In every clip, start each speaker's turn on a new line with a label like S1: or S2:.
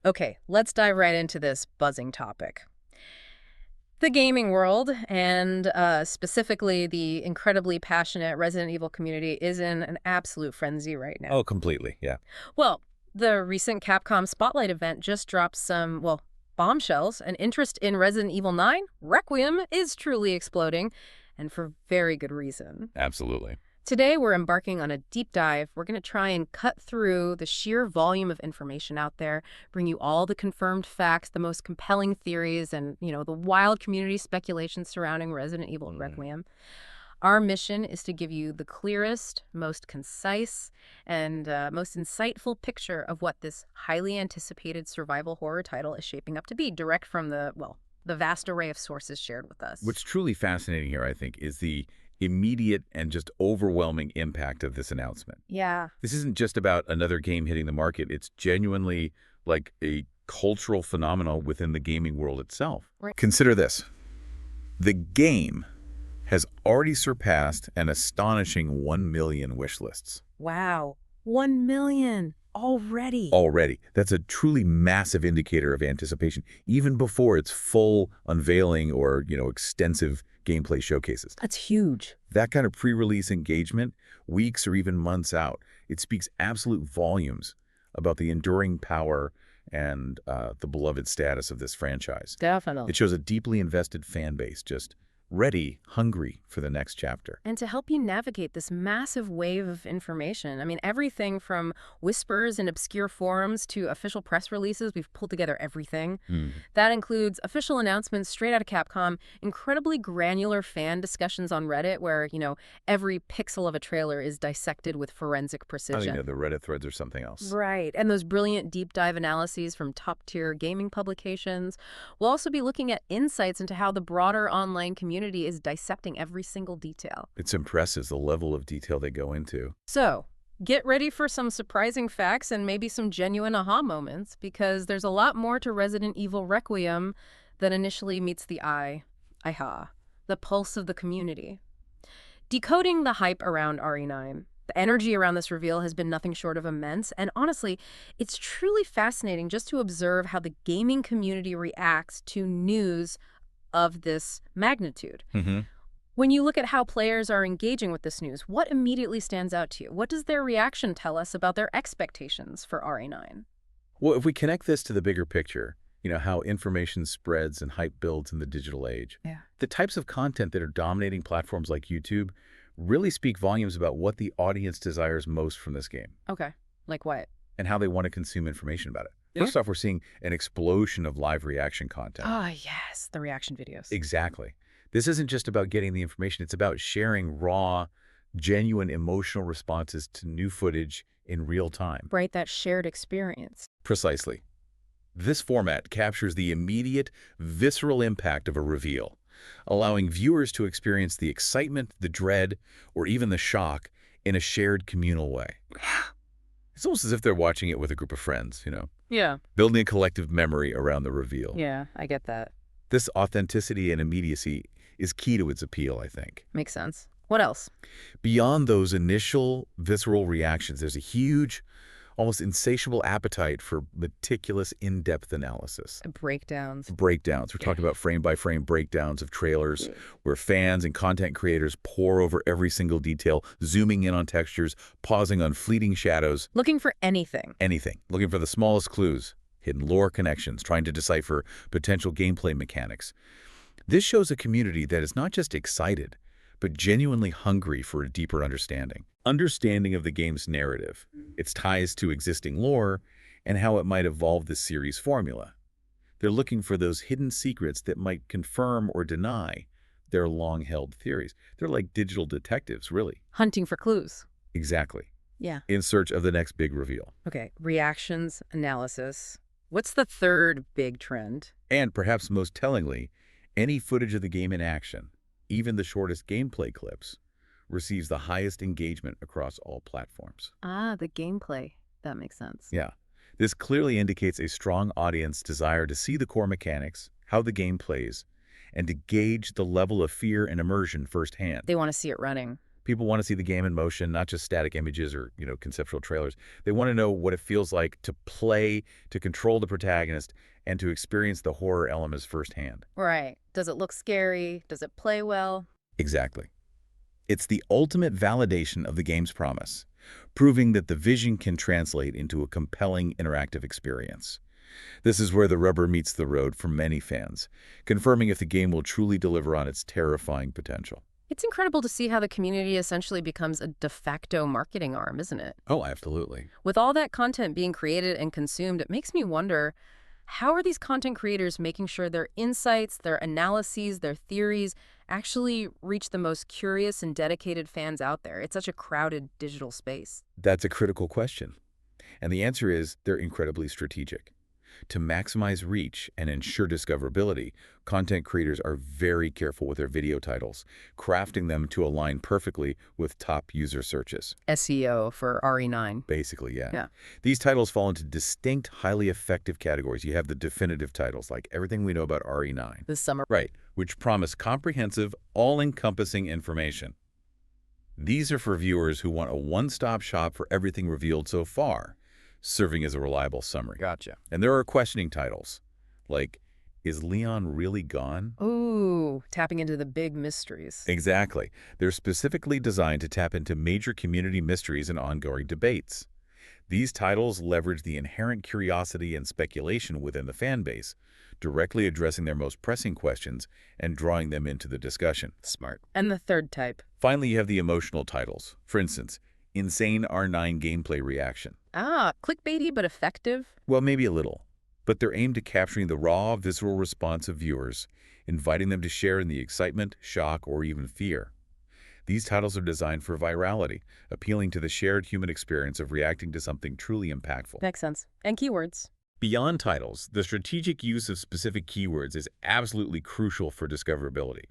S1: Okay, let's dive right into this buzzing topic. The gaming world, and specifically the incredibly passionate Resident Evil community, is in an absolute frenzy right now.
S2: Oh, completely. Yeah.
S1: Well, the recent Capcom Spotlight event just dropped some, well, bombshells, and interest in Resident Evil 9, Requiem, is truly exploding, and for very good reason.
S2: Absolutely.
S1: Today, we're embarking on a deep dive. We're going to try and cut through the sheer volume of information out there, bring you all the confirmed facts, the most compelling theories, and, the wild community speculation surrounding Resident Evil
S2: Mm.
S1: Requiem. Our mission is to give you the clearest, most concise, and most insightful picture of what this highly anticipated survival horror title is shaping up to be, direct from the vast array of sources shared with us.
S2: What's truly fascinating here, I think, is the immediate and just overwhelming impact of this announcement.
S1: Yeah.
S2: This isn't just about another game hitting the market. It's genuinely like a cultural phenomenon within the gaming world itself.
S1: Right.
S2: Consider this. The game has already surpassed an astonishing 1 million wish lists.
S1: Wow. 1 million already.
S2: Already. That's a truly massive indicator of anticipation, even before its full unveiling or, extensive gameplay showcases.
S1: That's huge.
S2: That kind of pre-release engagement, weeks or even months out, it speaks absolute volumes about the enduring power and the beloved status of this franchise.
S1: Definitely.
S2: It shows a deeply invested fan base, just ready, hungry for the next chapter.
S1: And to help you navigate this massive wave of information, I mean, everything from whispers in obscure forums to official press releases, we've pulled together everything.
S2: Hmm.
S1: That includes official announcements straight out of Capcom, incredibly granular fan discussions on Reddit where, every pixel of a trailer is dissected with forensic
S2: I
S1: precision.
S2: think the Reddit threads are something else.
S1: Right. And those brilliant deep dive analyses from top-tier gaming publications. We'll also be looking at insights into how the broader online community is dissecting every single detail.
S2: It's impressive, the level of detail they go into.
S1: So, get ready for some surprising facts and maybe some genuine aha moments, because there's a lot more to Resident Evil Requiem than initially meets the eye. Aha. The pulse of the community. Decoding the hype around RE9. The energy around this reveal has been nothing short of immense, and honestly, it's truly fascinating just to observe how the gaming community reacts to news of this magnitude.
S2: Mm-hmm.
S1: When you look at how players are engaging with this news, what immediately stands out to you? What does their reaction tell us about their expectations for RE9?
S2: Well, if we connect this to the bigger picture, how information spreads and hype builds in the digital age,
S1: Yeah.
S2: the types of content that are dominating platforms like YouTube really speak volumes about what the audience desires most from this game
S1: Okay. Like what?
S2: and how they want to consume information about it.
S1: Yeah.
S2: First off, we're seeing an explosion of live reaction content.
S1: Ah, yes, the reaction videos.
S2: Exactly. This isn't just about getting the information. It's about sharing raw, genuine emotional responses to new footage in real time.
S1: Right, that shared experience.
S2: Precisely. This format captures the immediate, visceral impact of a reveal, allowing viewers to experience the excitement, the dread, or even the shock in a shared communal way. It's almost as if they're watching it with a group of friends,
S1: Yeah.
S2: building a collective memory around the reveal.
S1: Yeah, I get that.
S2: This authenticity and immediacy is key to its appeal, I think.
S1: Makes sense. What else?
S2: Beyond those initial visceral reactions, there's a huge, almost insatiable appetite for meticulous, in-depth analysis.
S1: Breakdowns.
S2: Breakdowns. We're talking about frame-by-frame breakdowns of trailers where fans and content creators pore over every single detail, zooming in on textures, pausing on fleeting shadows,
S1: Looking for anything.
S2: anything, looking for the smallest clues, hidden lore connections, trying to decipher potential gameplay mechanics. This shows a community that is not just excited, but genuinely hungry for a deeper understanding. Understanding of the game's narrative, its ties to existing lore, and how it might evolve the series' formula. They're looking for those hidden secrets that might confirm or deny their long-held theories. They're like digital detectives, really.
S1: Hunting for clues.
S2: Exactly.
S1: Yeah.
S2: In search of the next big reveal.
S1: Okay, reactions, analysis. What's the third big trend?
S2: And perhaps most tellingly, any footage of the game in action, even the shortest gameplay clips, receives the highest engagement across all platforms.
S1: Ah, the gameplay. That makes sense.
S2: Yeah. This clearly indicates a strong audience desire to see the core mechanics, how the game plays, and to gauge the level of fear and immersion firsthand.
S1: They want to see it running.
S2: People want to see the game in motion, not just static images or, conceptual trailers. They want to know what it feels like to play, to control the protagonist, and to experience the horror elements firsthand.
S1: Right. Does it look scary? Does it play well?
S2: Exactly. It's the ultimate validation of the game's promise, proving that the vision can translate into a compelling interactive experience. This is where the rubber meets the road for many fans, confirming if the game will truly deliver on its terrifying potential.
S1: It's incredible to see how the community essentially becomes a de facto marketing arm, isn't it?
S2: Oh, absolutely.
S1: With all that content being created and consumed, it makes me wonder, how are these content creators making sure their insights, their analyses, their theories actually reach the most curious and dedicated fans out there? It's such a crowded digital space.
S2: That's a critical question. And the answer is they're incredibly strategic. To maximize reach and ensure discoverability, content creators are very careful with their video titles, crafting them to align perfectly with top user searches.
S1: SEO for RE9.
S2: Basically, yeah.
S1: Yeah.
S2: These titles fall into distinct, highly effective categories. You have the definitive titles, like everything we know about RE9.
S1: This summer.
S2: Right, which promise comprehensive, all-encompassing information. These are for viewers who want a one-stop shop for everything revealed so far, serving as a reliable summary.
S3: Gotcha.
S2: And there are questioning titles, like, is Leon really gone?
S1: Ooh, tapping into the big mysteries.
S2: Exactly. They're specifically designed to tap into major community mysteries and ongoing debates. These titles leverage the inherent curiosity and speculation within the fan base, directly addressing their most pressing questions and drawing them into the discussion.
S3: Smart.
S1: And the third type.
S2: Finally, you have the emotional titles. For instance, Insane R9 gameplay reaction.
S1: Clickbaity but effective.
S2: Well, maybe a little, but they're aimed at capturing the raw, visceral response of viewers, inviting them to share in the excitement, shock, or even fear. These titles are designed for virality, appealing to the shared human experience of reacting to something truly impactful.
S1: Makes sense. And keywords.
S2: Beyond titles, the strategic use of specific keywords is absolutely crucial for discoverability.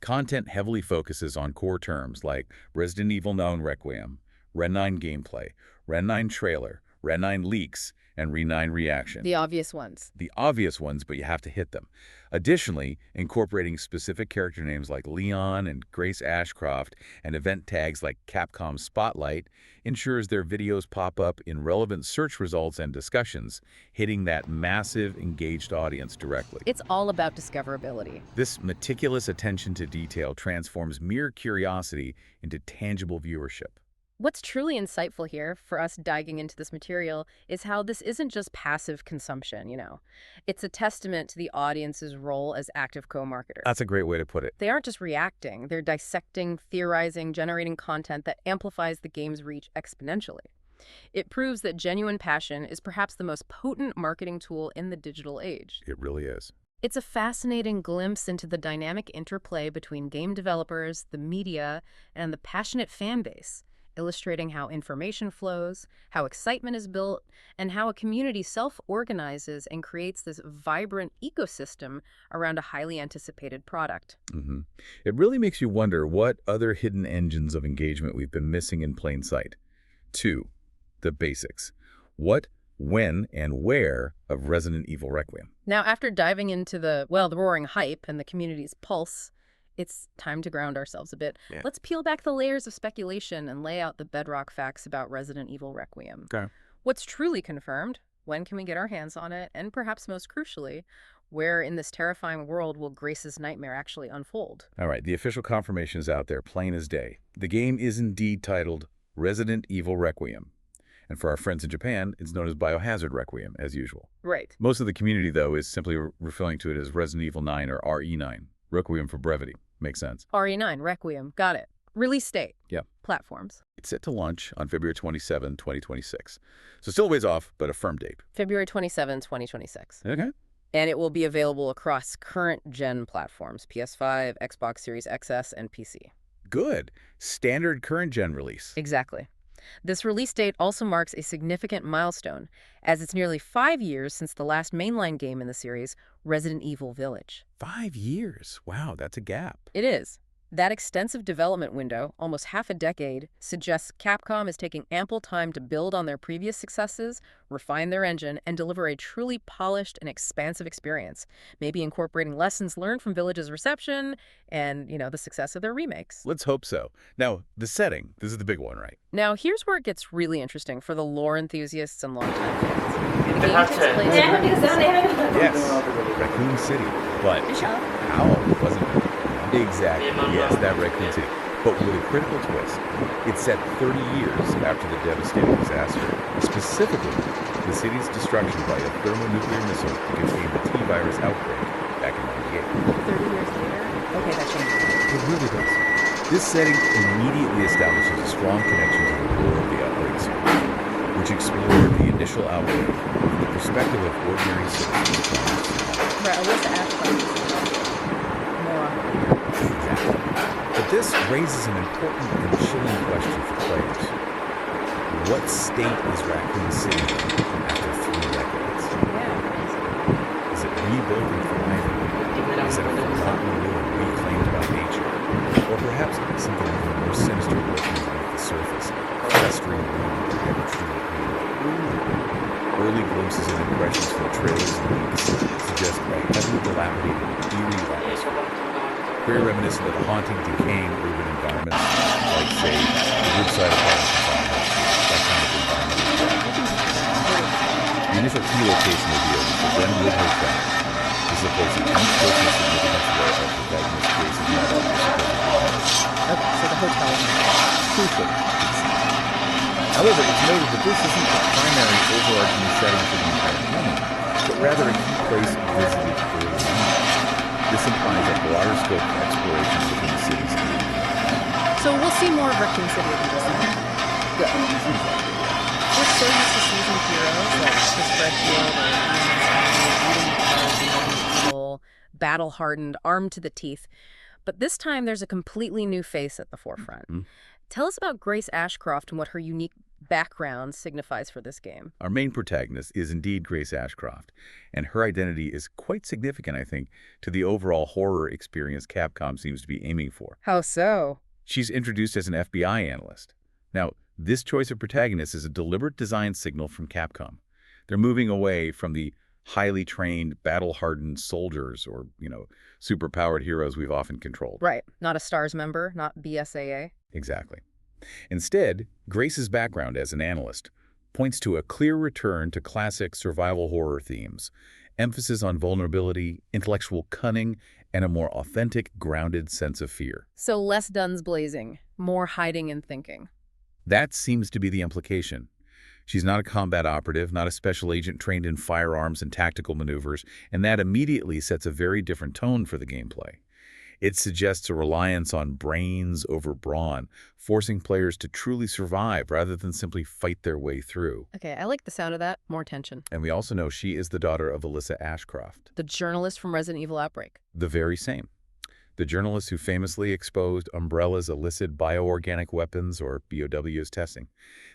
S2: Content heavily focuses on core terms like Resident Evil 9 Requiem, Ren 9 gameplay, Ren 9 trailer, Ren 9 leaks, and Ren 9 reaction.
S1: The obvious ones.
S2: The obvious ones, but you have to hit them. Additionally, incorporating specific character names like Leon and Grace Ashcroft and event tags like Capcom Spotlight ensures their videos pop up in relevant search results and discussions, hitting that massive, engaged audience directly.
S1: It's all about discoverability.
S2: This meticulous attention to detail transforms mere curiosity into tangible viewership.
S1: What's truly insightful here for us diving into this material is how this isn't just passive consumption, It's a testament to the audience's role as active co-marketers.
S2: That's a great way to put it.
S1: They aren't just reacting, they're dissecting, theorizing, generating content that amplifies the game's reach exponentially. It proves that genuine passion is perhaps the most potent marketing tool in the digital age.
S2: It really is.
S1: It's a fascinating glimpse into the dynamic interplay between game developers, the media, and the passionate fan base, illustrating how information flows, how excitement is built, and how a community self-organizes and creates this vibrant ecosystem around a highly anticipated product.
S2: It really makes you wonder what other hidden engines of engagement we've been missing in plain sight. 2. The basics. What, when, and where of Resident Evil Requiem.
S1: Now, after diving into the roaring hype and the community's pulse, it's time to ground ourselves a bit.
S3: Yeah.
S1: Let's peel back the layers of speculation and lay out the bedrock facts about Resident Evil Requiem.
S3: Okay.
S1: What's truly confirmed? When can we get our hands on it? And perhaps most crucially, where in this terrifying world will Grace's nightmare actually unfold?
S2: All right, the official confirmation is out there, plain as day. The game is indeed titled Resident Evil Requiem. And for our friends in Japan, it's known as Biohazard Requiem, as usual.
S1: Right.
S2: Most of the community, though, is simply referring to it as Resident Evil 9 or RE9. Requiem for brevity. Makes sense.
S1: RE9, Requiem, got it. Release date.
S2: Yeah.
S1: Platforms.
S2: It's set to launch on February 27, 2026. So still a ways off, but a firm date.
S1: February 27, 2026.
S2: Okay.
S1: And it will be available across current-gen platforms, PS5, Xbox Series XS, and PC.
S2: Good. Standard current-gen release.
S1: Exactly. This release date also marks a significant milestone, as it's nearly 5 years since the last mainline game in the series, Resident Evil Village.
S2: 5 years. Wow, that's a gap.
S1: It is. That extensive development window, almost half a decade, suggests Capcom is taking ample time to build on their previous successes, refine their engine, and deliver a truly polished and expansive experience, maybe incorporating lessons learned from Village's reception and, the success of their remakes.
S2: Let's hope so. Now, the setting, this is the big one, right?
S1: Now, here's where it gets really interesting for the lore enthusiasts and longtime fans. The game takes place in Raccoon City.
S2: Yes, Raccoon City. But how wasn't it? Exactly, yes, that Raccoon City. But with a critical twist, it's set 30 years after the devastating disaster. Specifically, the city's destruction by a thermonuclear missile to contain the T-virus outbreak back in 98.
S1: 30 years later? Okay, that changes.
S2: It really does. This setting immediately establishes a strong connection to the lore of the Outbreak series, which explored the initial outbreak from the perspective of ordinary citizens.
S1: Right, Alyssa Ashcroft.
S2: Exactly. But this raises an important and chilling question for players. What state is Raccoon City in after 3 decades?
S1: Yeah,
S2: Is it rebuilt and thriving? Is it a forgotten ruin reclaimed by nature? Or perhaps something even more sinister lurking beneath the surface, festering ruin that never truly healed? Early glimpses and impressions from trailers and leaks suggest a heavily dilapidated, eerie atmosphere, very reminiscent of haunting, decaying urban environments, like, say, the Woodside Apartments in Farmhouse, that kind of environment. The initial key location revealed is the Glenwood Hotel. This is a place of deep personal significance where our protagonist Grace's mother was supposed to be.
S1: Okay, so the hotel is
S2: Crucial. However, it's noted that this isn't the primary overarching setting for the entire game, but rather a key place visited early on. This implies a broader scope of exploration within the city's community.
S1: So we'll see more of Raccoon City than this one. Good. We're so used to seasoned heroes like Chris Redfield or Ian Evil, battle-hardened, armed to the teeth. But this time there's a completely new face at the forefront.
S2: Mhm.
S1: Tell us about Grace Ashcroft and what her unique background signifies for this game.
S2: Our main protagonist is indeed Grace Ashcroft, and her identity is quite significant, I think, to the overall horror experience Capcom seems to be aiming for.
S1: How so?
S2: She's introduced as an FBI analyst. Now, this choice of protagonist is a deliberate design signal from Capcom. They're moving away from the highly trained, battle-hardened soldiers or, superpowered heroes we've often controlled.
S1: Right. Not a STARS member, not BSAA.
S2: Exactly. Instead, Grace's background as an analyst points to a clear return to classic survival horror themes, emphasis on vulnerability, intellectual cunning, and a more authentic, grounded sense of fear.
S1: So less guns blazing, more hiding and thinking.
S2: That seems to be the implication. She's not a combat operative, not a special agent trained in firearms and tactical maneuvers, and that immediately sets a very different tone for the gameplay. It suggests a reliance on brains over brawn, forcing players to truly survive rather than simply fight their way through.
S1: Okay, I like the sound of that. More tension.
S2: And we also know she is the daughter of Alyssa Ashcroft.
S1: The journalist from Resident Evil Outbreak.
S2: The very same. The journalist who famously exposed Umbrella's illicit bioorganic weapons, or BOWs, testing.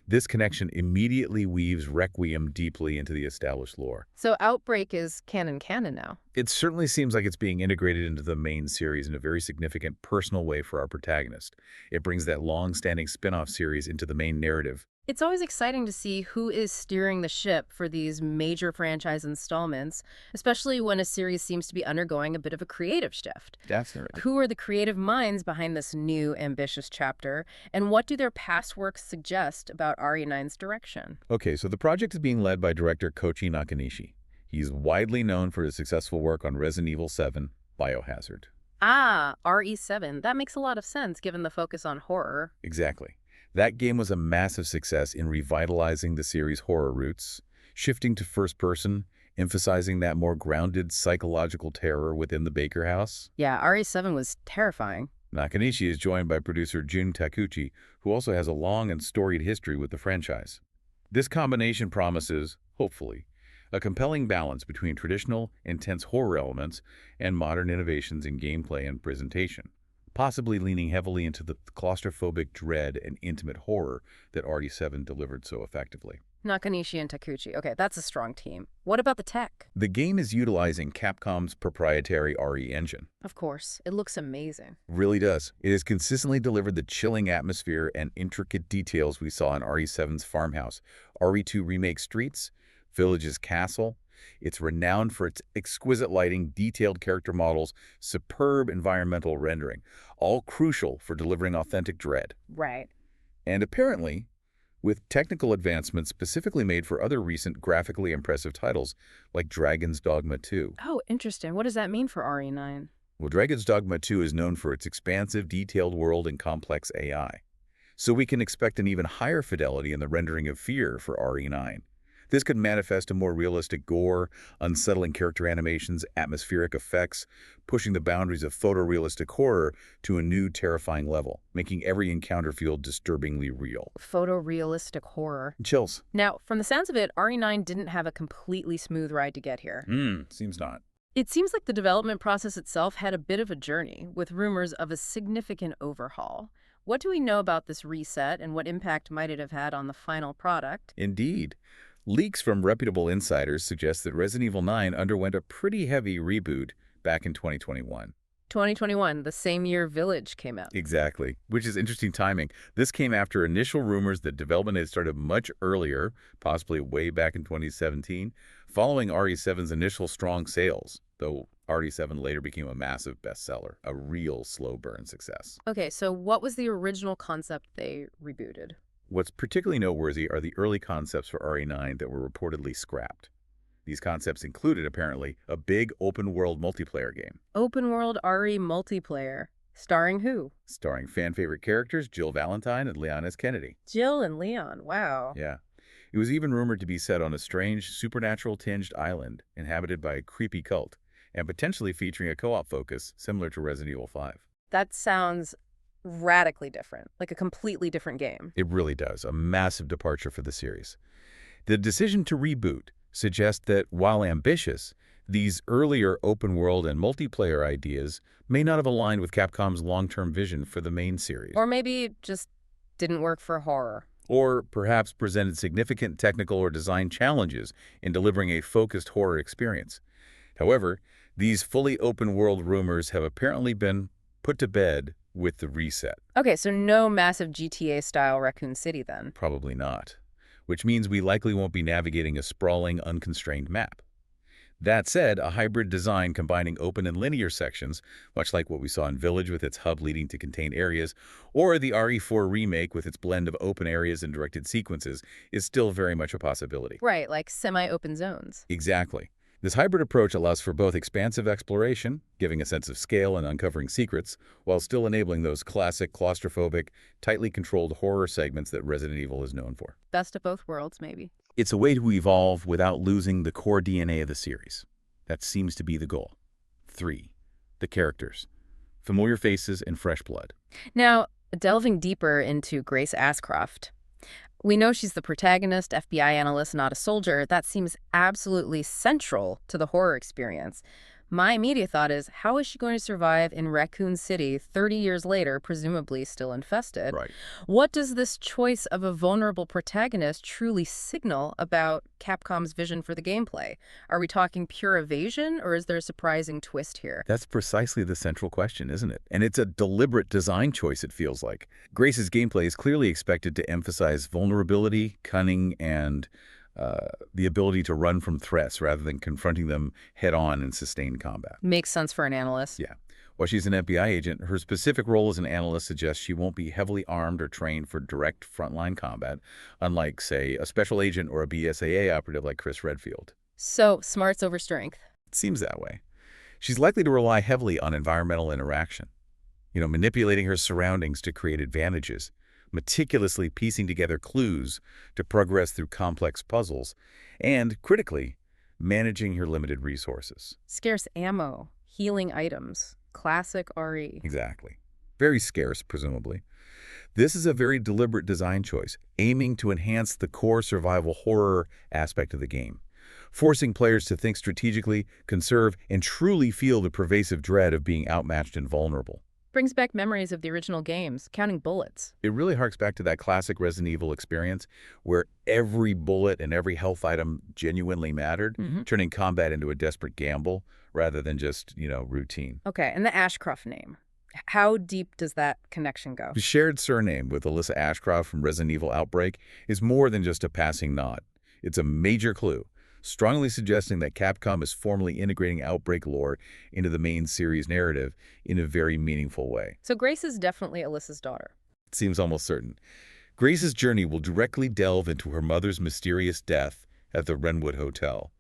S2: This connection immediately weaves Requiem deeply into the established lore.
S1: So Outbreak is canon now.
S2: It certainly seems like it's being integrated into the main series in a very significant personal way for our protagonist. It brings that long-standing spin-off series into the main narrative.
S1: It's always exciting to see who is steering the ship for these major franchise installments, especially when a series seems to be undergoing a bit of a creative shift.
S2: Definitely.
S1: Who are the creative minds behind this new, ambitious chapter, and what do their past works suggest about RE9's direction?
S2: Okay, so the project is being led by director Koichi Nakanishi. He's widely known for his successful work on Resident Evil 7, Biohazard.
S1: Ah, RE7. That makes a lot of sense given the focus on horror.
S2: Exactly. That game was a massive success in revitalizing the series' horror roots, shifting to first person, emphasizing that more grounded psychological terror within the Baker house.
S1: Yeah, RE7 was terrifying.
S2: Nakanishi is joined by producer Jun Takuchi, who also has a long and storied history with the franchise. This combination promises, hopefully, a compelling balance between traditional, intense horror elements and modern innovations in gameplay and presentation, possibly leaning heavily into the claustrophobic dread and intimate horror that RE7 delivered so effectively.
S1: Nakanishi and Takuchi. Okay, that's a strong team. What about the tech?
S2: The game is utilizing Capcom's proprietary RE engine.
S1: Of course, it looks amazing.
S2: Really does. It has consistently delivered the chilling atmosphere and intricate details we saw in RE7's Farmhouse, RE2 Remake Streets, Village's Castle. It's renowned for its exquisite lighting, detailed character models, superb environmental rendering, all crucial for delivering authentic dread.
S1: Right.
S2: And apparently, with technical advancements specifically made for other recent graphically impressive titles like Dragon's Dogma 2.
S1: Oh, interesting. What does that mean for RE9?
S2: Well, Dragon's Dogma 2 is known for its expansive, detailed world and complex AI. So we can expect an even higher fidelity in the rendering of fear for RE9. This could manifest in more realistic gore, unsettling character animations, atmospheric effects, pushing the boundaries of photorealistic horror to a new terrifying level, making every encounter feel disturbingly real.
S1: Photorealistic horror.
S2: Chills.
S1: Now, from the sounds of it, RE9 didn't have a completely smooth ride to get here.
S2: Seems not.
S1: It seems like the development process itself had a bit of a journey, with rumors of a significant overhaul. What do we know about this reset, and what impact might it have had on the final product?
S2: Indeed. Leaks from reputable insiders suggest that Resident Evil 9 underwent a pretty heavy reboot back in 2021.
S1: 2021, the same year Village came out.
S2: Exactly, which is interesting timing. This came after initial rumors that development had started much earlier, possibly way back in 2017, following RE7's initial strong sales, though RE7 later became a massive bestseller, a real slow burn success.
S1: Okay, so what was the original concept they rebooted?
S2: What's particularly noteworthy are the early concepts for RE9 that were reportedly scrapped. These concepts included, apparently, a big open-world multiplayer game.
S1: Open-world RE multiplayer. Starring who?
S2: Starring fan-favorite characters Jill Valentine and Leon S. Kennedy.
S1: Jill and Leon, wow.
S2: Yeah. It was even rumored to be set on a strange, supernatural-tinged island inhabited by a creepy cult, and potentially featuring a co-op focus similar to Resident Evil 5.
S1: That sounds radically different, like a completely different game.
S2: It really does, a massive departure for the series. The decision to reboot suggests that, while ambitious, these earlier open-world and multiplayer ideas may not have aligned with Capcom's long-term vision for the main series.
S1: Or maybe it just didn't work for horror.
S2: Or perhaps presented significant technical or design challenges in delivering a focused horror experience. However, these fully open-world rumors have apparently been put to bed with the reset.
S1: Okay, so no massive GTA-style Raccoon City then.
S2: Probably not. Which means we likely won't be navigating a sprawling, unconstrained map. That said, a hybrid design combining open and linear sections, much like what we saw in Village with its hub leading to contained areas, or the RE4 remake with its blend of open areas and directed sequences, is still very much a possibility.
S1: Right, like semi-open zones.
S2: Exactly. This hybrid approach allows for both expansive exploration, giving a sense of scale and uncovering secrets, while still enabling those classic claustrophobic, tightly controlled horror segments that Resident Evil is known for.
S1: Best of both worlds, maybe.
S2: It's a way to evolve without losing the core DNA of the series. That seems to be the goal. 3. The characters. Familiar faces and fresh blood.
S1: Now, delving deeper into Grace Ashcroft. We know she's the protagonist, FBI analyst, not a soldier. That seems absolutely central to the horror experience. My immediate thought is, how is she going to survive in Raccoon City 30 years later, presumably still infested?
S2: Right.
S1: What does this choice of a vulnerable protagonist truly signal about Capcom's vision for the gameplay? Are we talking pure evasion, or is there a surprising twist here?
S2: That's precisely the central question, isn't it? And it's a deliberate design choice, it feels like. Grace's gameplay is clearly expected to emphasize vulnerability, cunning, and the ability to run from threats rather than confronting them head-on in sustained combat.
S1: Makes sense for an analyst.
S2: Yeah. While she's an FBI agent, her specific role as an analyst suggests she won't be heavily armed or trained for direct frontline combat, unlike, say, a special agent or a BSAA operative like Chris Redfield.
S1: So, smarts over strength.
S2: It seems that way. She's likely to rely heavily on environmental interaction, manipulating her surroundings to create advantages, meticulously piecing together clues to progress through complex puzzles, and, critically, managing her limited resources.
S1: Scarce ammo, healing items, classic RE.
S2: Exactly. Very scarce, presumably. This is a very deliberate design choice, aiming to enhance the core survival horror aspect of the game, forcing players to think strategically, conserve, and truly feel the pervasive dread of being outmatched and vulnerable.
S1: Brings back memories of the original games, counting bullets.
S2: It really harks back to that classic Resident Evil experience where every bullet and every health item genuinely mattered, turning combat into a desperate gamble rather than just, routine.
S1: Okay, and the Ashcroft name. How deep does that connection go?
S2: The shared surname with Alyssa Ashcroft from Resident Evil Outbreak is more than just a passing nod. It's a major clue, strongly suggesting that Capcom is formally integrating Outbreak lore into the main series narrative in a very meaningful way.
S1: So Grace is definitely Alyssa's daughter.
S2: It seems almost certain. Grace's journey will directly delve into her mother's mysterious death at the Wrenwood Hotel,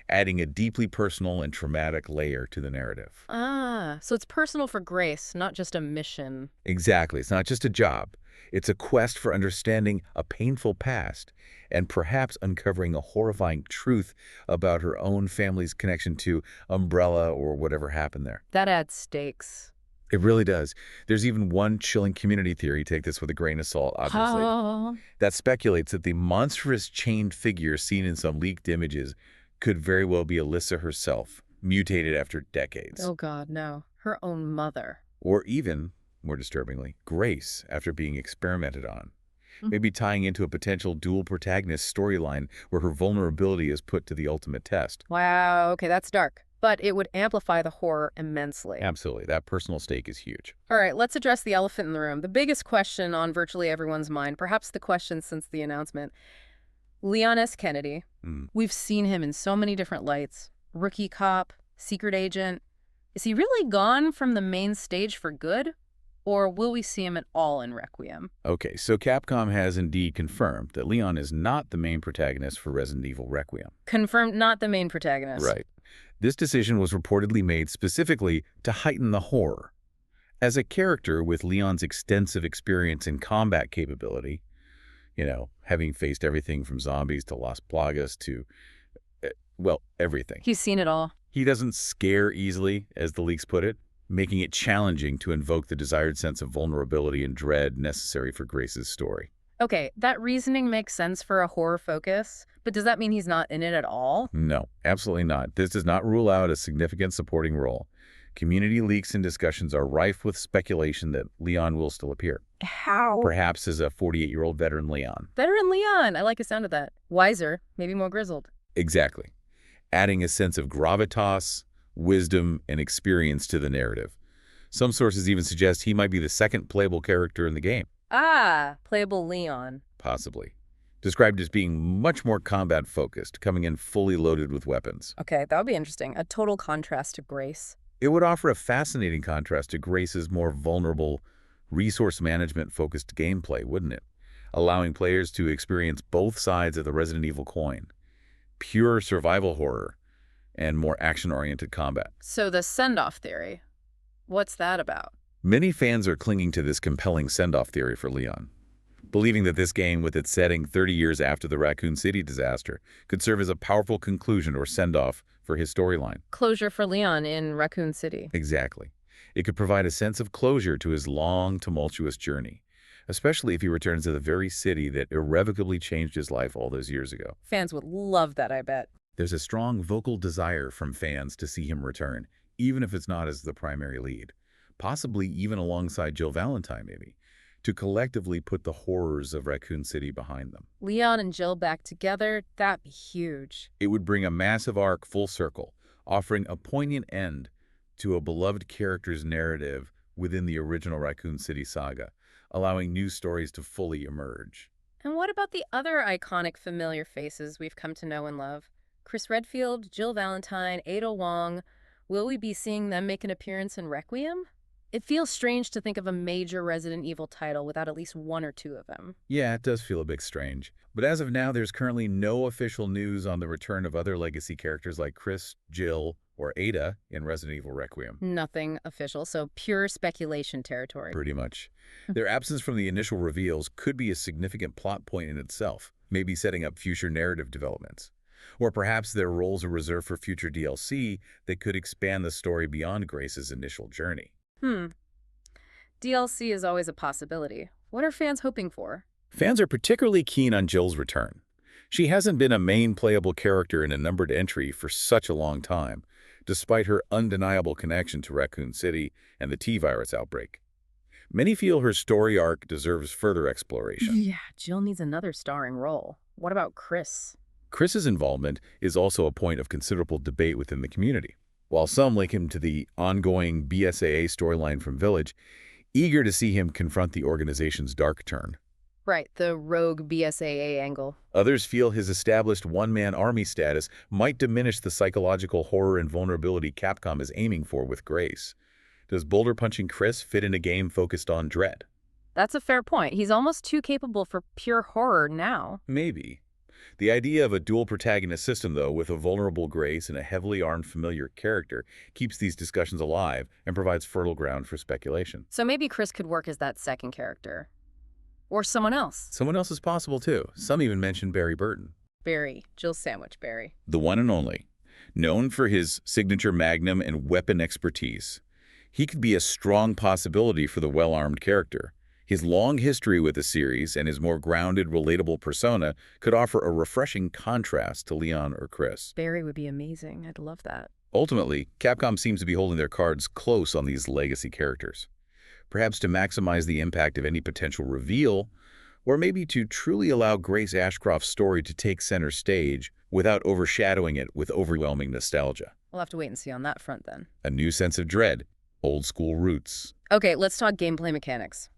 S2: adding a deeply personal and traumatic layer to the narrative.
S1: Ah, so it's personal for Grace, not just a mission.
S2: Exactly. It's not just a job. It's a quest for understanding a painful past and perhaps uncovering a horrifying truth about her own family's connection to Umbrella or whatever happened there.
S1: That adds stakes.
S2: It really does. There's even one chilling community theory, take this with a grain of salt, obviously, that speculates that the monstrous chained figure seen in some leaked images could very well be Alyssa herself, mutated after decades.
S1: Oh God, no. Her own mother.
S2: Or even, more disturbingly, Grace after being experimented on. Maybe tying into a potential dual protagonist storyline where her vulnerability is put to the ultimate test.
S1: Wow, okay, that's dark. But it would amplify the horror immensely.
S2: Absolutely. That personal stake is huge.
S1: All right, let's address the elephant in the room. The biggest question on virtually everyone's mind, perhaps the question since the announcement. Leon S. Kennedy. We've seen him in so many different lights. Rookie cop, secret agent. Is he really gone from the main stage for good? Or will we see him at all in Requiem?
S2: Okay, so Capcom has indeed confirmed that Leon is not the main protagonist for Resident Evil Requiem.
S1: Confirmed not the main protagonist.
S2: Right. This decision was reportedly made specifically to heighten the horror. As a character with Leon's extensive experience in combat capability, having faced everything from zombies to Las Plagas to, everything.
S1: He's seen it all.
S2: He doesn't scare easily, as the leaks put it, making it challenging to invoke the desired sense of vulnerability and dread necessary for Grace's story.
S1: Okay, that reasoning makes sense for a horror focus, but does that mean he's not in it at all?
S2: No, absolutely not. This does not rule out a significant supporting role. Community leaks and discussions are rife with speculation that Leon will still appear.
S1: How?
S2: Perhaps as a 48-year-old veteran Leon.
S1: Veteran Leon. I like the sound of that. Wiser, maybe more grizzled.
S2: Exactly. Adding a sense of gravitas, wisdom, and experience to the narrative. Some sources even suggest he might be the second playable character in the game.
S1: Ah, playable Leon.
S2: Possibly. Described as being much more combat-focused, coming in fully loaded with weapons.
S1: Okay, that would be interesting. A total contrast to Grace.
S2: It would offer a fascinating contrast to Grace's more vulnerable, resource management-focused gameplay, wouldn't it? Allowing players to experience both sides of the Resident Evil coin. Pure survival horror and more action-oriented combat.
S1: So the send-off theory, what's that about?
S2: Many fans are clinging to this compelling send-off theory for Leon, believing that this game, with its setting 30 years after the Raccoon City disaster, could serve as a powerful conclusion or send-off for his storyline.
S1: Closure for Leon in Raccoon City.
S2: Exactly. It could provide a sense of closure to his long, tumultuous journey, especially if he returns to the very city that irrevocably changed his life all those years ago.
S1: Fans would love that, I bet.
S2: There's a strong vocal desire from fans to see him return, even if it's not as the primary lead. Possibly even alongside Jill Valentine, maybe, to collectively put the horrors of Raccoon City behind them.
S1: Leon and Jill back together, that'd be huge.
S2: It would bring a massive arc full circle, offering a poignant end to a beloved character's narrative within the original Raccoon City saga, allowing new stories to fully emerge.
S1: And what about the other iconic familiar faces we've come to know and love? Chris Redfield, Jill Valentine, Ada Wong. Will we be seeing them make an appearance in Requiem? It feels strange to think of a major Resident Evil title without at least one or two of them.
S2: Yeah, it does feel a bit strange. But as of now, there's currently no official news on the return of other legacy characters like Chris, Jill, or Ada in Resident Evil Requiem.
S1: Nothing official, so pure speculation territory.
S2: Pretty much. Their absence from the initial reveals could be a significant plot point in itself, maybe setting up future narrative developments. Or perhaps their roles are reserved for future DLC that could expand the story beyond Grace's initial journey.
S1: DLC is always a possibility. What are fans hoping for?
S2: Fans are particularly keen on Jill's return. She hasn't been a main playable character in a numbered entry for such a long time, despite her undeniable connection to Raccoon City and the T-Virus outbreak. Many feel her story arc deserves further exploration.
S1: Yeah, Jill needs another starring role. What about Chris?
S2: Chris's involvement is also a point of considerable debate within the community. While some link him to the ongoing BSAA storyline from Village, eager to see him confront the organization's dark turn.
S1: Right, the rogue BSAA angle.
S2: Others feel his established one-man army status might diminish the psychological horror and vulnerability Capcom is aiming for with Grace. Does boulder-punching Chris fit in a game focused on dread?
S1: That's a fair point. He's almost too capable for pure horror now.
S2: Maybe. The idea of a dual protagonist system, though, with a vulnerable Grace and a heavily armed familiar character, keeps these discussions alive and provides fertile ground for speculation.
S1: So maybe Chris could work as that second character. Or someone else.
S2: Someone else is possible, too. Some even mention Barry Burton.
S1: Barry. Jill's sandwich, Barry.
S2: The one and only. Known for his signature magnum and weapon expertise, he could be a strong possibility for the well-armed character. His long history with the series and his more grounded, relatable persona could offer a refreshing contrast to Leon or Chris.
S1: Barry would be amazing. I'd love that.
S2: Ultimately, Capcom seems to be holding their cards close on these legacy characters. Perhaps to maximize the impact of any potential reveal, or maybe to truly allow Grace Ashcroft's story to take center stage without overshadowing it with overwhelming nostalgia.
S1: We'll have to wait and see on that front then.
S2: A new sense of dread, old-school roots.
S1: Okay, let's talk gameplay mechanics.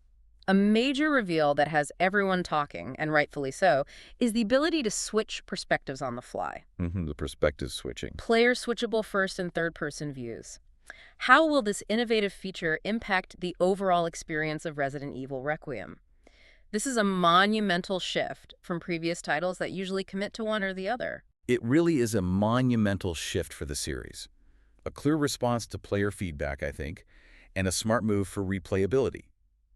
S1: A major reveal that has everyone talking, and rightfully so, is the ability to switch perspectives on the fly.
S2: The perspective switching.
S1: Player switchable first and third-person views. How will this innovative feature impact the overall experience of Resident Evil Requiem? This is a monumental shift from previous titles that usually commit to one or the other.
S2: It really is a monumental shift for the series. A clear response to player feedback, I think, and a smart move for replayability.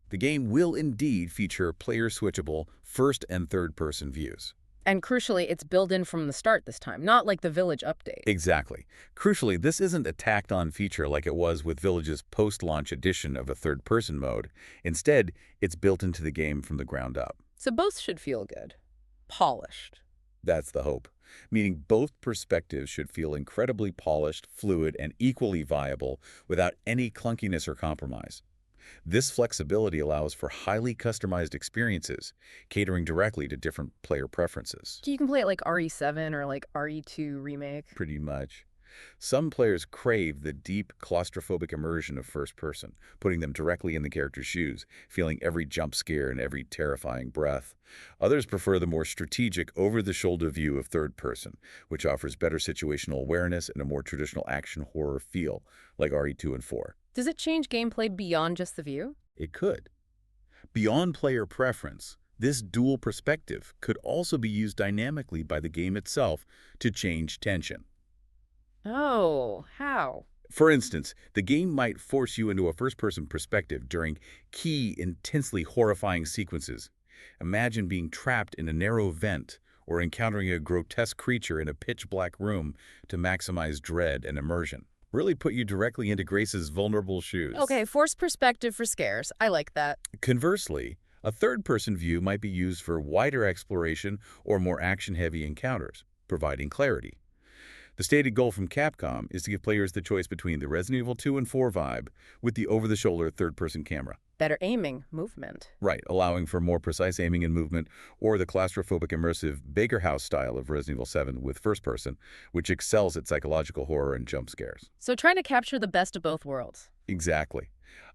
S2: The game will indeed feature player-switchable first- and third-person views.
S1: And crucially, it's built in from the start this time, not like the Village update.
S2: Exactly. Crucially, this isn't a tacked-on feature like it was with Village's post-launch edition of a third-person mode. Instead, it's built into the game from the ground up.
S1: So both should feel good. Polished.
S2: That's the hope. Meaning both perspectives should feel incredibly polished, fluid, and equally viable without any clunkiness or compromise. This flexibility allows for highly customized experiences, catering directly to different player preferences.
S1: You can play it like RE7 or like RE2 Remake.
S2: Pretty much. Some players crave the deep, claustrophobic immersion of first person, putting them directly in the character's shoes, feeling every jump scare and every terrifying breath. Others prefer the more strategic, over-the-shoulder view of third person, which offers better situational awareness and a more traditional action horror feel, like RE2 and 4.
S1: Does it change gameplay beyond just the view?
S2: It could. Beyond player preference, this dual perspective could also be used dynamically by the game itself to change tension.
S1: Oh, how?
S2: For instance, the game might force you into a first-person perspective during key, intensely horrifying sequences. Imagine being trapped in a narrow vent or encountering a grotesque creature in a pitch-black room to maximize dread and immersion. Really put you directly into Grace's vulnerable shoes.
S1: Okay, forced perspective for scares. I like that.
S2: Conversely, a third-person view might be used for wider exploration or more action-heavy encounters, providing clarity. The stated goal from Capcom is to give players the choice between the Resident Evil 2 and 4 vibe with the over-the-shoulder third-person camera.
S1: Better aiming, movement.
S2: Right, allowing for more precise aiming and movement, or the claustrophobic immersive Baker House style of Resident Evil 7 with first-person, which excels at psychological horror and jump scares.
S1: So trying to capture the best of both worlds.
S2: Exactly.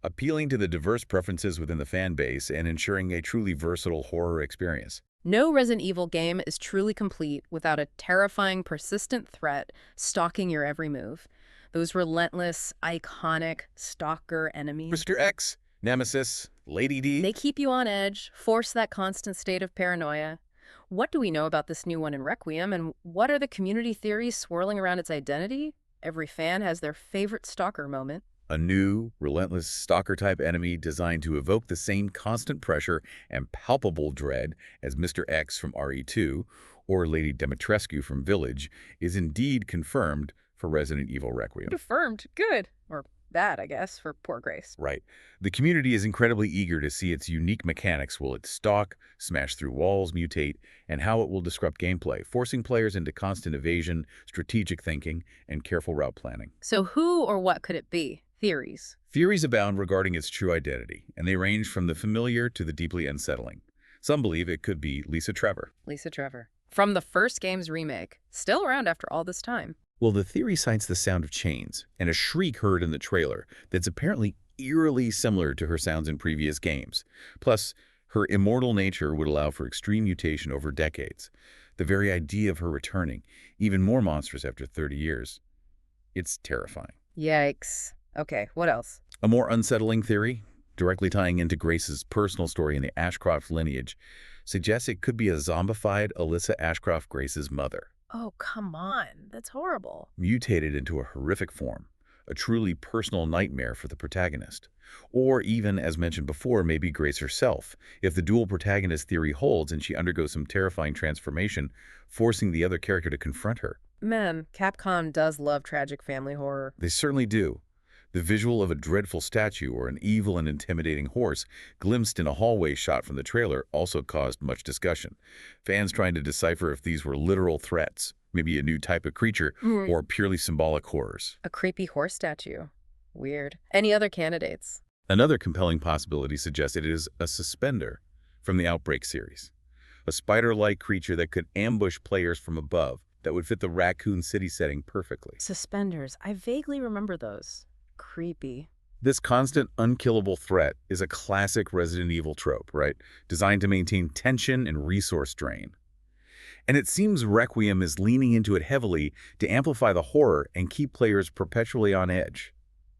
S2: Appealing to the diverse preferences within the fan base and ensuring a truly versatile horror experience.
S1: No Resident Evil game is truly complete without a terrifying, persistent threat stalking your every move. Those relentless, iconic stalker enemies.
S2: Mr. X, Nemesis, Lady D.
S1: They keep you on edge, force that constant state of paranoia. What do we know about this new one in Requiem, and what are the community theories swirling around its identity? Every fan has their favorite stalker moment.
S2: A new, relentless stalker-type enemy designed to evoke the same constant pressure and palpable dread as Mr. X from RE2 or Lady Dimitrescu from Village is indeed confirmed for Resident Evil Requiem.
S1: Confirmed. Good. Or bad, I guess, for poor Grace.
S2: Right. The community is incredibly eager to see its unique mechanics. Will it stalk, smash through walls, mutate, and how it will disrupt gameplay, forcing players into constant evasion, strategic thinking, and careful route planning.
S1: So who or what could it be? Theories.
S2: Theories abound regarding its true identity, and they range from the familiar to the deeply unsettling. Some believe it could be Lisa Trevor.
S1: Lisa Trevor. From the first game's remake. Still around after all this time.
S2: Well, the theory cites the sound of chains and a shriek heard in the trailer that's apparently eerily similar to her sounds in previous games. Plus, her immortal nature would allow for extreme mutation over decades. The very idea of her returning, even more monstrous after 30 years. It's terrifying.
S1: Yikes. Okay, what else?
S2: A more unsettling theory, directly tying into Grace's personal story in the Ashcroft lineage, suggests it could be a zombified Alyssa Ashcroft, Grace's mother.
S1: Oh, come on. That's horrible.
S2: Mutated into a horrific form, a truly personal nightmare for the protagonist. Or even, as mentioned before, maybe Grace herself, if the dual protagonist theory holds and she undergoes some terrifying transformation, forcing the other character to confront her.
S1: Man, Capcom does love tragic family horror.
S2: They certainly do. The visual of a dreadful statue or an evil and intimidating horse glimpsed in a hallway shot from the trailer also caused much discussion. Fans trying to decipher if these were literal threats, maybe a new type of creature, or purely symbolic horrors.
S1: A creepy horse statue. Weird. Any other candidates?
S2: Another compelling possibility suggests it is a suspender from the Outbreak series. A spider-like creature that could ambush players from above that would fit the Raccoon City setting perfectly.
S1: Suspenders. I vaguely remember those. Creepy.
S2: This constant, unkillable threat is a classic Resident Evil trope, right? Designed to maintain tension and resource drain. And it seems Requiem is leaning into it heavily to amplify the horror and keep players perpetually on edge.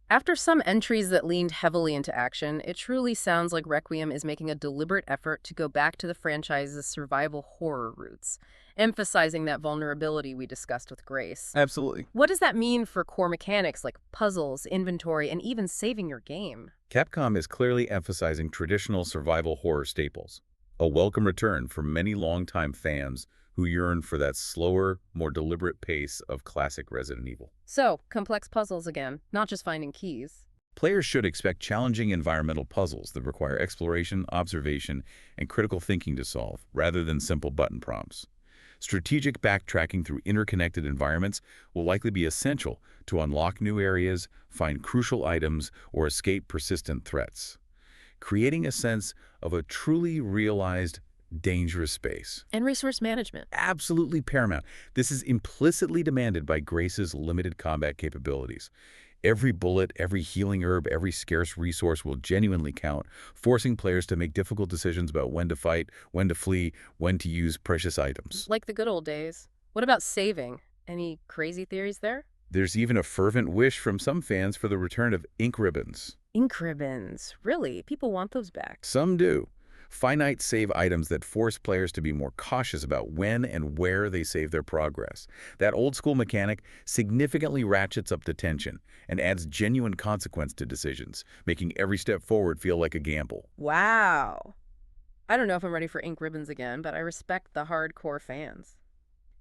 S1: After some entries that leaned heavily into action, it truly sounds like Requiem is making a deliberate effort to go back to the franchise's survival horror roots, emphasizing that vulnerability we discussed with Grace.
S2: Absolutely.
S1: What does that mean for core mechanics like puzzles, inventory, and even saving your game?
S2: Capcom is clearly emphasizing traditional survival horror staples, a welcome return for many longtime fans who yearn for that slower, more deliberate pace of classic Resident Evil.
S1: So, complex puzzles again, not just finding keys.
S2: Players should expect challenging environmental puzzles that require exploration, observation, and critical thinking to solve, rather than simple button prompts. Strategic backtracking through interconnected environments will likely be essential to unlock new areas, find crucial items, or escape persistent threats, creating a sense of a truly realized, dangerous space.
S1: And resource management.
S2: Absolutely paramount. This is implicitly demanded by Grace's limited combat capabilities. Every bullet, every healing herb, every scarce resource will genuinely count, forcing players to make difficult decisions about when to fight, when to flee, when to use precious items.
S1: Like the good old days. What about saving? Any crazy theories there?
S2: There's even a fervent wish from some fans for the return of ink ribbons.
S1: Ink ribbons. Really? People want those back.
S2: Some do. Finite save items that force players to be more cautious about when and where they save their progress. That old-school mechanic significantly ratchets up the tension and adds genuine consequence to decisions, making every step forward feel like a gamble.
S1: Wow. I don't know if I'm ready for ink ribbons again, but I respect the hardcore fans.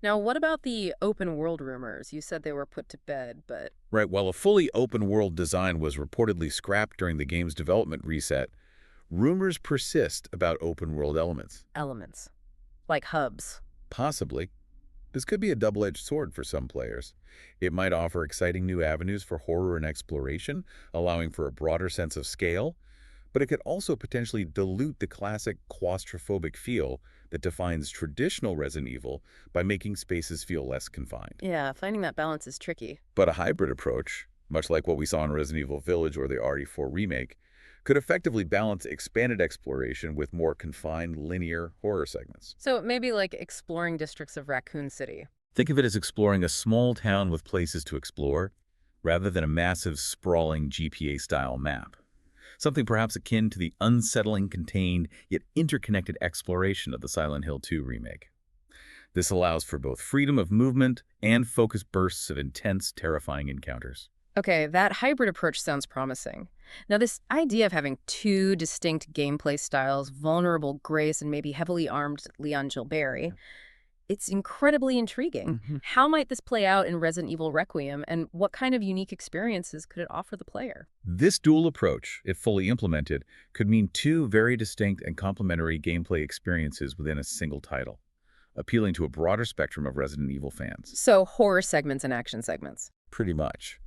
S1: Now, what about the open world rumors? You said they were put to bed, but...
S2: Right, while a fully open-world design was reportedly scrapped during the game's development reset, rumors persist about open-world elements.
S1: Elements. Like hubs.
S2: Possibly. This could be a double-edged sword for some players. It might offer exciting new avenues for horror and exploration, allowing for a broader sense of scale, but it could also potentially dilute the classic claustrophobic feel that defines traditional Resident Evil by making spaces feel less confined.
S1: Yeah, finding that balance is tricky.
S2: But a hybrid approach, much like what we saw in Resident Evil Village or the RE4 remake, could effectively balance expanded exploration with more confined linear horror segments.
S1: So maybe like exploring districts of Raccoon City.
S2: Think of it as exploring a small town with places to explore, rather than a massive, sprawling GPA-style map. Something perhaps akin to the unsettling, contained, yet interconnected exploration of the Silent Hill 2 remake. This allows for both freedom of movement and focused bursts of intense, terrifying encounters.
S1: Okay, that hybrid approach sounds promising. Now, this idea of having two distinct gameplay styles, vulnerable Grace and maybe heavily armed Leon Gilberry, it's incredibly intriguing. How might this play out in Resident Evil Requiem, and what kind of unique experiences could it offer the player?
S2: This dual approach, if fully implemented, could mean two very distinct and complementary gameplay experiences within a single title, appealing to a broader spectrum of Resident Evil fans.
S1: So, horror segments and action segments.
S2: Pretty much.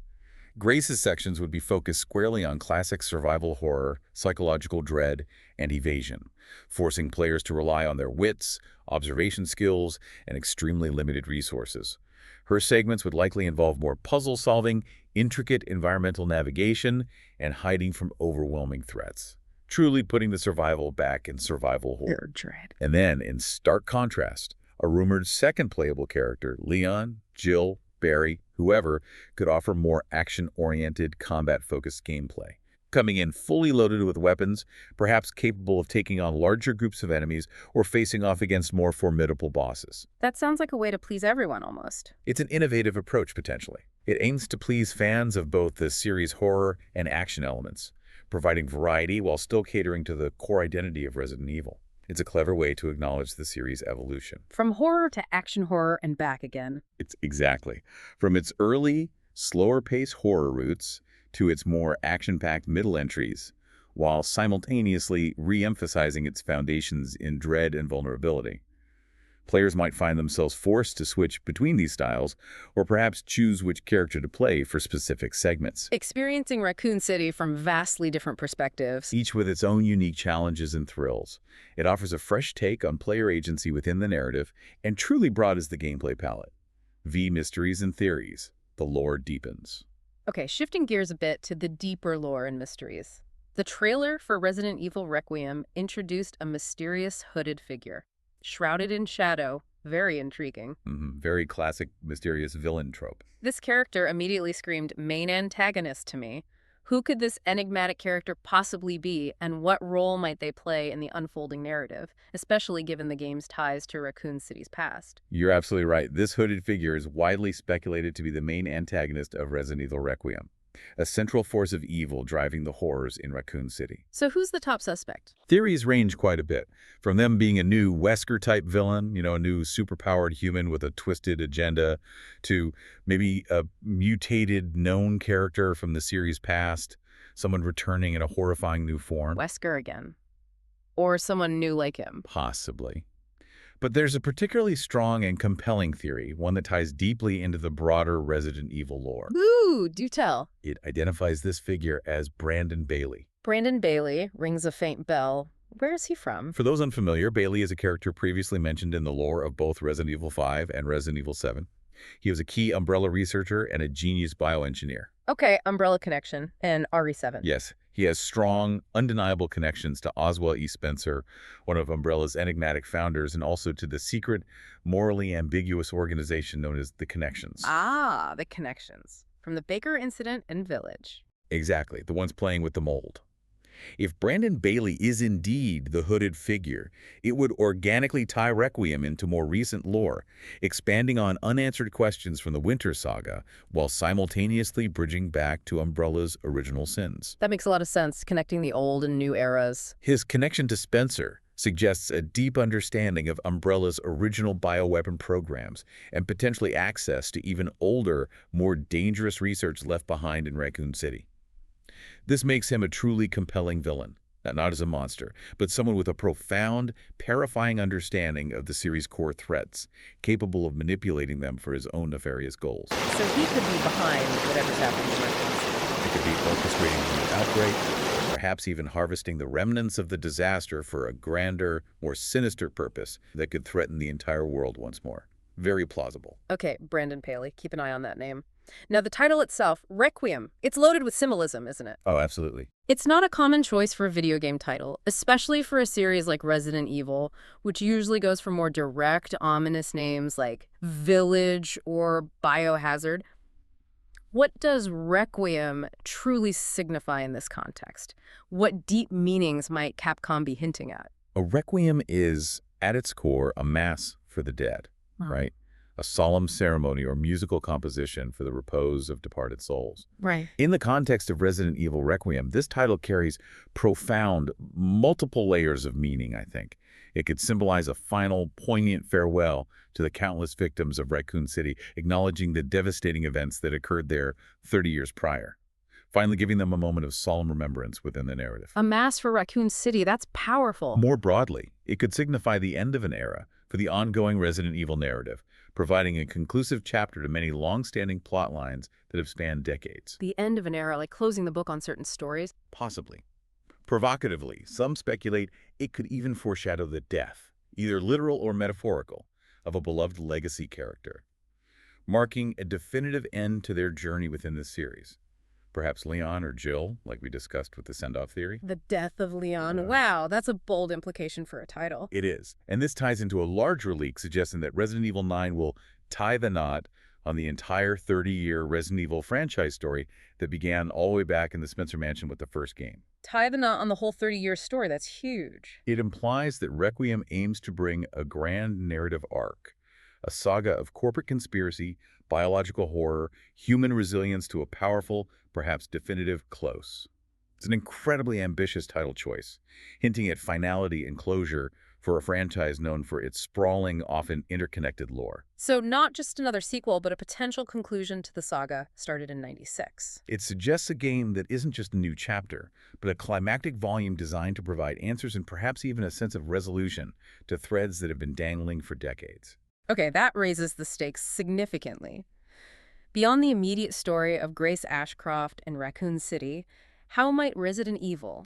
S2: Grace's sections would be focused squarely on classic survival horror, psychological dread, and evasion, forcing players to rely on their wits, observation skills, and extremely limited resources. Her segments would likely involve more puzzle solving, intricate environmental navigation, and hiding from overwhelming threats, truly putting the survival back in survival horror.
S1: Dread.
S2: And then, in stark contrast, a rumored second playable character, Leon, Jill, Barry, whoever, could offer more action-oriented, combat-focused gameplay, coming in fully loaded with weapons, perhaps capable of taking on larger groups of enemies or facing off against more formidable bosses.
S1: That sounds like a way to please everyone, almost.
S2: It's an innovative approach, potentially. It aims to please fans of both the series' horror and action elements, providing variety while still catering to the core identity of Resident Evil. It's a clever way to acknowledge the series' evolution.
S1: From horror to action horror and back again.
S2: It's exactly. From its early, slower-paced horror roots to its more action-packed middle entries, while simultaneously re-emphasizing its foundations in dread and vulnerability. Players might find themselves forced to switch between these styles, or perhaps choose which character to play for specific segments,
S1: Experiencing Raccoon City from vastly different perspectives.
S2: each with its own unique challenges and thrills. It offers a fresh take on player agency within the narrative and truly broadens the gameplay palette. V mysteries and theories. The lore deepens.
S1: Okay, shifting gears a bit to the deeper lore and mysteries. The trailer for Resident Evil Requiem introduced a mysterious hooded figure, shrouded in shadow, very intriguing.
S2: Very classic mysterious villain trope.
S1: This character immediately screamed main antagonist to me. Who could this enigmatic character possibly be, and what role might they play in the unfolding narrative, especially given the game's ties to Raccoon City's past?
S2: You're absolutely right. This hooded figure is widely speculated to be the main antagonist of Resident Evil Requiem, a central force of evil driving the horrors in Raccoon City.
S1: So who's the top suspect?
S2: Theories range quite a bit, from them being a new Wesker-type villain, a new superpowered human with a twisted agenda, to maybe a mutated known character from the series past, someone returning in a horrifying new form.
S1: Wesker again. Or someone new like him.
S2: Possibly. But there's a particularly strong and compelling theory, one that ties deeply into the broader Resident Evil lore.
S1: Ooh, do tell.
S2: It identifies this figure as Brandon Bailey.
S1: Brandon Bailey rings a faint bell. Where is he from?
S2: For those unfamiliar, Bailey is a character previously mentioned in the lore of both Resident Evil 5 and Resident Evil 7. He was a key Umbrella researcher and a genius bioengineer.
S1: Okay, Umbrella connection and RE7.
S2: Yes, he has strong, undeniable connections to Oswald E. Spencer, one of Umbrella's enigmatic founders, and also to the secret, morally ambiguous organization known as the Connections.
S1: Ah, the Connections. From the Baker incident and Village.
S2: Exactly, the ones playing with the mold. If Brandon Bailey is indeed the hooded figure, it would organically tie Requiem into more recent lore, expanding on unanswered questions from the Winter Saga, while simultaneously bridging back to Umbrella's original sins.
S1: That makes a lot of sense, connecting the old and new eras.
S2: His connection to Spencer suggests a deep understanding of Umbrella's original bioweapon programs and potentially access to even older, more dangerous research left behind in Raccoon City. This makes him a truly compelling villain, not as a monster, but someone with a profound, terrifying understanding of the series' core threats, capable of manipulating them for his own nefarious goals.
S1: So he could be behind whatever's happening in Raccoon City.
S2: He could be orchestrating the outbreak, perhaps even harvesting the remnants of the disaster for a grander, more sinister purpose that could threaten the entire world once more. Very plausible.
S1: Okay, Brandon Bailey. Keep an eye on that name. Now, the title itself, Requiem, it's loaded with symbolism, isn't it?
S2: Oh, absolutely.
S1: It's not a common choice for a video game title, especially for a series like Resident Evil, which usually goes for more direct, ominous names like Village or Biohazard. What does Requiem truly signify in this context? What deep meanings might Capcom be hinting at?
S2: A requiem is, at its core, a mass for the dead, right? A solemn ceremony or musical composition for the repose of departed souls.
S1: Right.
S2: In the context of Resident Evil Requiem, this title carries profound, multiple layers of meaning, I think. It could symbolize a final, poignant farewell to the countless victims of Raccoon City, acknowledging the devastating events that occurred there 30 years prior, finally giving them a moment of solemn remembrance within the narrative.
S1: A mass for Raccoon City, that's powerful.
S2: More broadly, it could signify the end of an era, for the ongoing Resident Evil narrative, providing a conclusive chapter to many long-standing plot lines that have spanned decades.
S1: The end of an era, like closing the book on certain stories.
S2: Possibly. Provocatively, some speculate it could even foreshadow the death, either literal or metaphorical, of a beloved legacy character, marking a definitive end to their journey within the series. Perhaps Leon or Jill, like we discussed with the send-off theory.
S1: The death of Leon. Wow, that's a bold implication for a title.
S2: It is. And this ties into a larger leak suggesting that Resident Evil 9 will tie the knot on the entire 30-year Resident Evil franchise story that began all the way back in the Spencer Mansion with the first game.
S1: Tie the knot on the whole 30-year story. That's huge.
S2: It implies that Requiem aims to bring a grand narrative arc, a saga of corporate conspiracy, biological horror, human resilience to a powerful, perhaps definitive close. It's an incredibly ambitious title choice, hinting at finality and closure for a franchise known for its sprawling, often interconnected lore.
S1: So not just another sequel, but a potential conclusion to the saga started in '96.
S2: It suggests a game that isn't just a new chapter, but a climactic volume designed to provide answers and perhaps even a sense of resolution to threads that have been dangling for decades.
S1: Okay, that raises the stakes significantly. Beyond the immediate story of Grace Ashcroft and Raccoon City, how might Resident Evil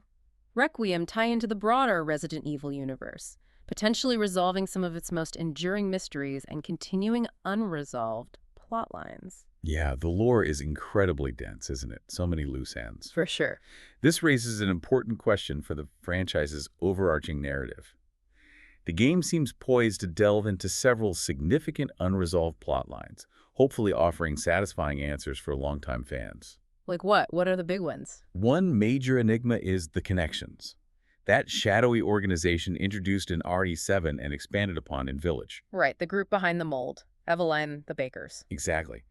S1: Requiem tie into the broader Resident Evil universe, potentially resolving some of its most enduring mysteries and continuing unresolved plot lines?
S2: Yeah, the lore is incredibly dense, isn't it? So many loose ends.
S1: For sure.
S2: This raises an important question for the franchise's overarching narrative. The game seems poised to delve into several significant unresolved plot lines, hopefully offering satisfying answers for longtime fans.
S1: Like what? What are the big ones?
S2: One major enigma is the Connections. That shadowy organization introduced in RE7 and expanded upon in Village.
S1: Right, the group behind the mold. Eveline, the bakers.
S2: Exactly.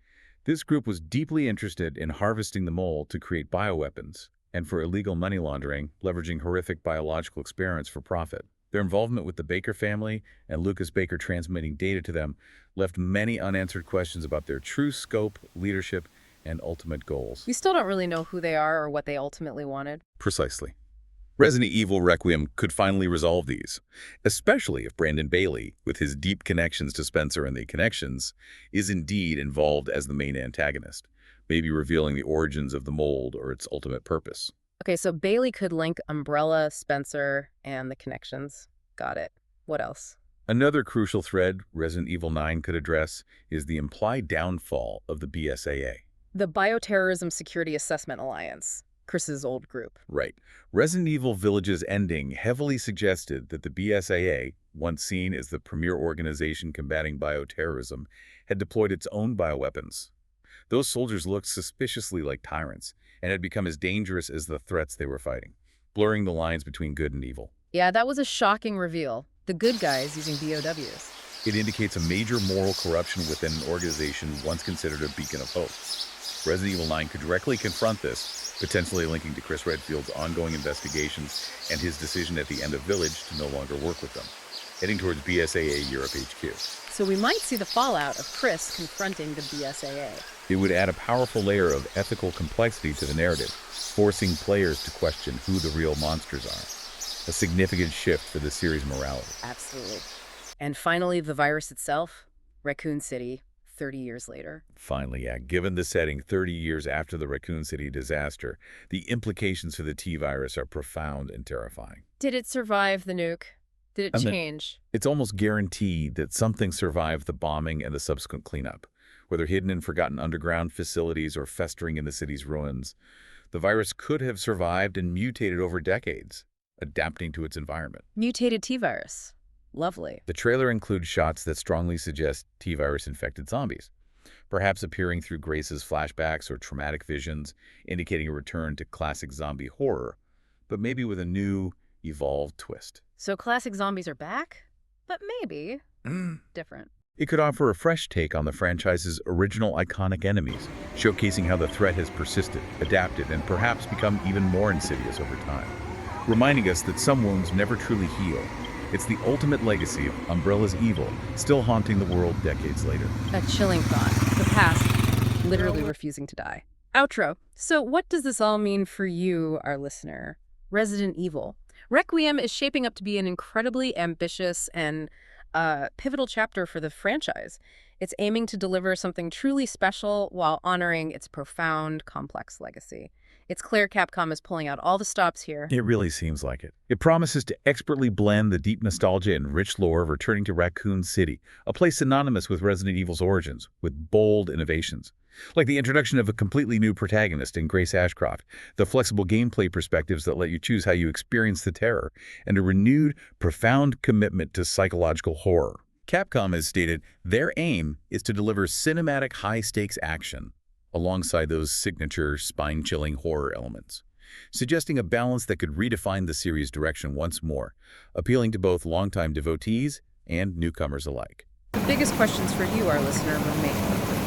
S2: This group was deeply interested in harvesting the mold to create bioweapons, and for illegal money laundering, leveraging horrific biological experiments for profit. Their involvement with the Baker family and Lucas Baker transmitting data to them left many unanswered questions about their true scope, leadership, and ultimate goals.
S1: We still don't really know who they are or what they ultimately wanted.
S2: Precisely. Resident Evil Requiem could finally resolve these, especially if Brandon Bailey, with his deep connections to Spencer and the Connections, is indeed involved as the main antagonist, maybe revealing the origins of the mold or its ultimate purpose.
S1: Okay, so Bailey could link Umbrella, Spencer, and the Connections. Got it. What else?
S2: Another crucial thread Resident Evil 9 could address is the implied downfall of the BSAA.
S1: The Bioterrorism Security Assessment Alliance, Chris's old group.
S2: Right. Resident Evil Village's ending heavily suggested that the BSAA, once seen as the premier organization combating bioterrorism, had deployed its own bioweapons. Those soldiers looked suspiciously like tyrants and had become as dangerous as the threats they were fighting, blurring the lines between good and evil.
S1: Yeah, that was a shocking reveal. The good guys using BOWs.
S2: It indicates a major moral corruption within an organization once considered a beacon of hope. Resident Evil 9 could directly confront this, potentially linking to Chris Redfield's ongoing investigations and his decision at the end of Village to no longer work with them, heading towards BSAA Europe HQ.
S1: So we might see the fallout of Chris confronting the BSAA.
S2: It would add a powerful layer of ethical complexity to the narrative, forcing players to question who the real monsters are. A significant shift for the series' morality.
S1: Absolutely. And finally, the virus itself, Raccoon City, 30 years later.
S2: Finally, yeah, given the setting 30 years after the Raccoon City disaster, the implications for the T-virus are profound and terrifying.
S1: Did it survive the nuke? Did it change?
S2: It's almost guaranteed that something survived the bombing and the subsequent cleanup. Whether hidden in forgotten underground facilities or festering in the city's ruins, the virus could have survived and mutated over decades, adapting to its environment.
S1: Mutated T-virus. Lovely.
S2: The trailer includes shots that strongly suggest T-virus-infected zombies, perhaps appearing through Grace's flashbacks or traumatic visions, indicating a return to classic zombie horror, but maybe with a new, evolved twist.
S1: So classic zombies are back? But maybe different.
S2: It could offer a fresh take on the franchise's original iconic enemies, showcasing how the threat has persisted, adapted, and perhaps become even more insidious over time, reminding us that some wounds never truly heal. It's the ultimate legacy of Umbrella's evil, still haunting the world decades later.
S1: A chilling thought. The past literally refusing to die. Outro. So what does this all mean for you, our listener? Resident Evil. Requiem is shaping up to be an incredibly ambitious and a pivotal chapter for the franchise. It's aiming to deliver something truly special while honoring its profound, complex legacy. It's clear Capcom is pulling out all the stops here.
S2: It really seems like it. It promises to expertly blend the deep nostalgia and rich lore of returning to Raccoon City, a place synonymous with Resident Evil's origins, with bold innovations. Like the introduction of a completely new protagonist in Grace Ashcroft, the flexible gameplay perspectives that let you choose how you experience the terror, and a renewed, profound commitment to psychological horror. Capcom has stated their aim is to deliver cinematic high-stakes action alongside those signature spine-chilling horror elements, suggesting a balance that could redefine the series' direction once more, appealing to both longtime devotees and newcomers alike.
S1: The biggest questions for you, our listener, remain.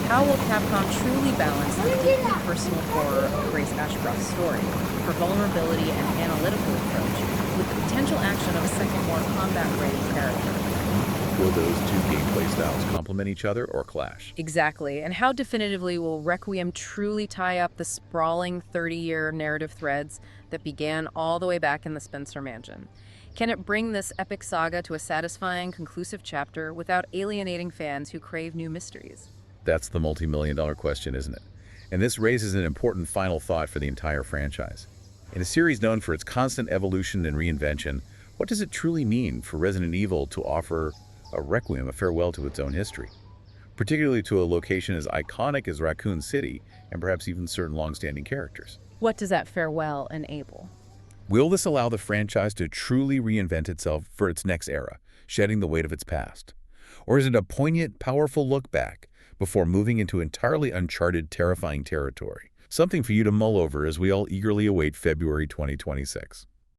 S1: How will Capcom truly balance the deeply personal horror of Grace Ashcroft's story, her vulnerability and analytical approach, with the potential action of a second, more combat-ready character?
S2: Will those two gameplay styles complement each other or clash?
S1: Exactly. And how definitively will Requiem truly tie up the sprawling 30-year narrative threads that began all the way back in the Spencer Mansion? Can it bring this epic saga to a satisfying, conclusive chapter without alienating fans who crave new mysteries?
S2: That's the multi-million-dollar question, isn't it? And this raises an important final thought for the entire franchise. In a series known for its constant evolution and reinvention, what does it truly mean for Resident Evil to offer a Requiem, a farewell to its own history, particularly to a location as iconic as Raccoon City and perhaps even certain long-standing characters?
S1: What does that farewell enable?
S2: Will this allow the franchise to truly reinvent itself for its next era, shedding the weight of its past? Or is it a poignant, powerful look back before moving into entirely uncharted, terrifying territory? Something for you to mull over as we all eagerly await February 2026.